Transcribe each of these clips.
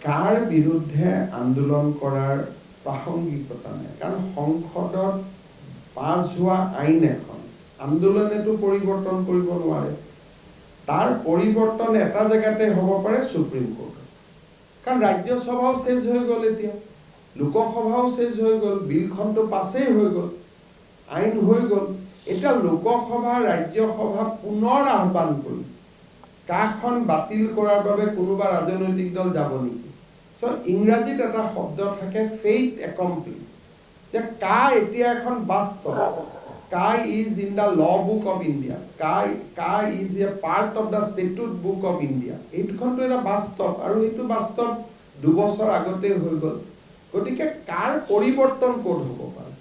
কাৰ বিৰুদ্ধে আন্দোলন কৰাৰ প্ৰাসংগিকতা নাই, কাৰণ সংসদত পাছ হোৱা আইন এখন আন্দোলনেতো পৰিৱৰ্তন কৰিব নোৱাৰে। তাৰ পৰিৱৰ্তন এটা জেগাতে হ'ব পাৰে সুপ্ৰিম কোৰ্টত, কাৰণ ৰাজ্যসভাও চেঞ্জ হৈ গ'ল, এতিয়া লোকসভাও চেঞ্জ হৈ গ'ল, বিলখনটো পাছেই হৈ গ'ল, আইন হৈ গ'ল। এতিয়া লোকসভা ৰাজ্যসভা পুনৰ আহ্বান কৰি কাখন বাতিল কৰাৰ বাবে কোনোবা ৰাজনৈতিক দল যাব নেকি? চ' ইংৰাজীত এটা শব্দ থাকে ফেইট একম্পলি, যে কা এতিয়া এখন বাস্তৱ, CAA is in the law book of India, CAA is a part of the statute book of India. এইখনটো এটা বাস্তৱ, আৰু এইটো বাস্তৱ 2 বছৰ আগতেই হৈ গ'ল। গতিকে কাৰ পৰিৱৰ্তন ক'ত হ'ব পাৰে?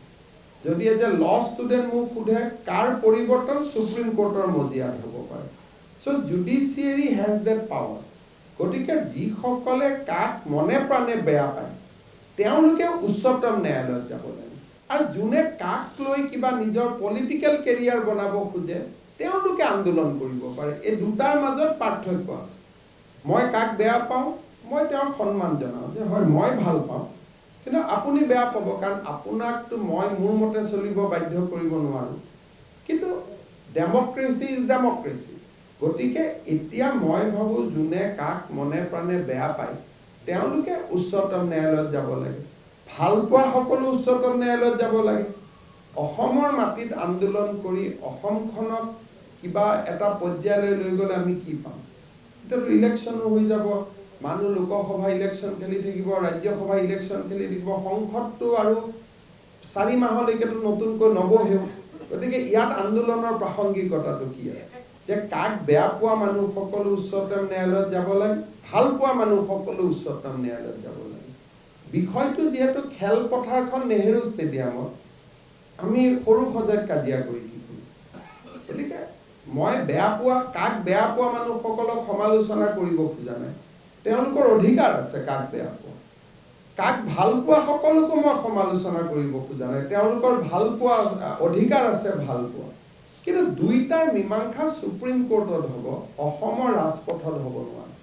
যদি এজ এ ল ষ্টুডেণ্ট মোক সোধে কাৰ পৰিৱৰ্তন সুপ্ৰিম কোৰ্টৰ মজিয়াত হ'ব পাৰে। চ' জুডিচিয়েৰী হেজ দেট পাৱাৰ। গতিকে যিসকলে কাক মনে প্ৰাণে বেয়া পায় তেওঁলোকে উচ্চতম ন্যায়ালয়ত যাব লাগে, আৰু যোনে কাক লৈ কিবা নিজৰ পলিটিকেল কেৰিয়াৰ বনাব খোজে তেওঁলোকে আন্দোলন কৰিব পাৰে। এই দুটাৰ মাজত পাৰ্থক্য আছে। মই কাক বেয়া পাওঁ, মই তেওঁক সন্মান জনাওঁ যে হয় মই ভাল পাওঁ, কিন্তু আপুনি বেয়া পাব, কাৰণ আপোনাকতো মই মোৰ মতে চলিব বাধ্য কৰিব নোৱাৰোঁ। কিন্তু ডেমক্ৰেচি ইজ ডেমক্ৰেচি। গতিকে এতিয়া মই ভাবোঁ যোনে কাক মনে প্ৰাণে বেয়া পায় তেওঁলোকে উচ্চতম ন্যায়ালয়ত যাব লাগে, ভাল পোৱা সকলো উচ্চতম ন্যায়ালয়ত যাব লাগে। অসমৰ মাটিত আন্দোলন কৰি অসমখনক কিবা এটা পৰ্যায়লৈ লৈ গ'লে আমি কি পাম? এতিয়াতো ইলেকশ্যনো হৈ যাব, মানুহ লোকসভা ইলেকশ্যন খেলি থাকিব, ৰাজ্যসভা ইলেকশ্যন খেলি থাকিব, সংসদটো আৰু 4 মাহলৈকেতো নতুনকৈ নবহেও। গতিকে ইয়াত আন্দোলনৰ প্ৰাসংগিকতাটো কি আছে? যে কাক বেয়া পোৱা মানুহ সকলো উচ্চতম ন্যায়ালয়ত যাব লাগে, ভাল পোৱা মানুহ সকলো উচ্চতম ন্যায়ালয়ত যাব লাগে। বিষয়টো যিহেতু খেলপথাৰখন নেহেৰু ষ্টেডিয়ামত, আমি সৰু সজাত কাজিয়া কৰি কি কৰিম? গতিকে মই কাক বেয়া পোৱা মানুহসকলক সমালোচনা কৰিব খোজা নাই, তেওঁলোকৰ অধিকাৰ আছে কাক বেয়া পোৱা। কাক ভাল পোৱা সকলোকো মই সমালোচনা কৰিব খোজা নাই, তেওঁলোকৰ ভাল পোৱা অধিকাৰ আছে ভাল পোৱা। কিন্তু দুইটাৰ মীমাংসা সুপ্ৰিম কোৰ্টত হ'ব, অসমৰ ৰাজপথত হ'ব নোৱাৰে।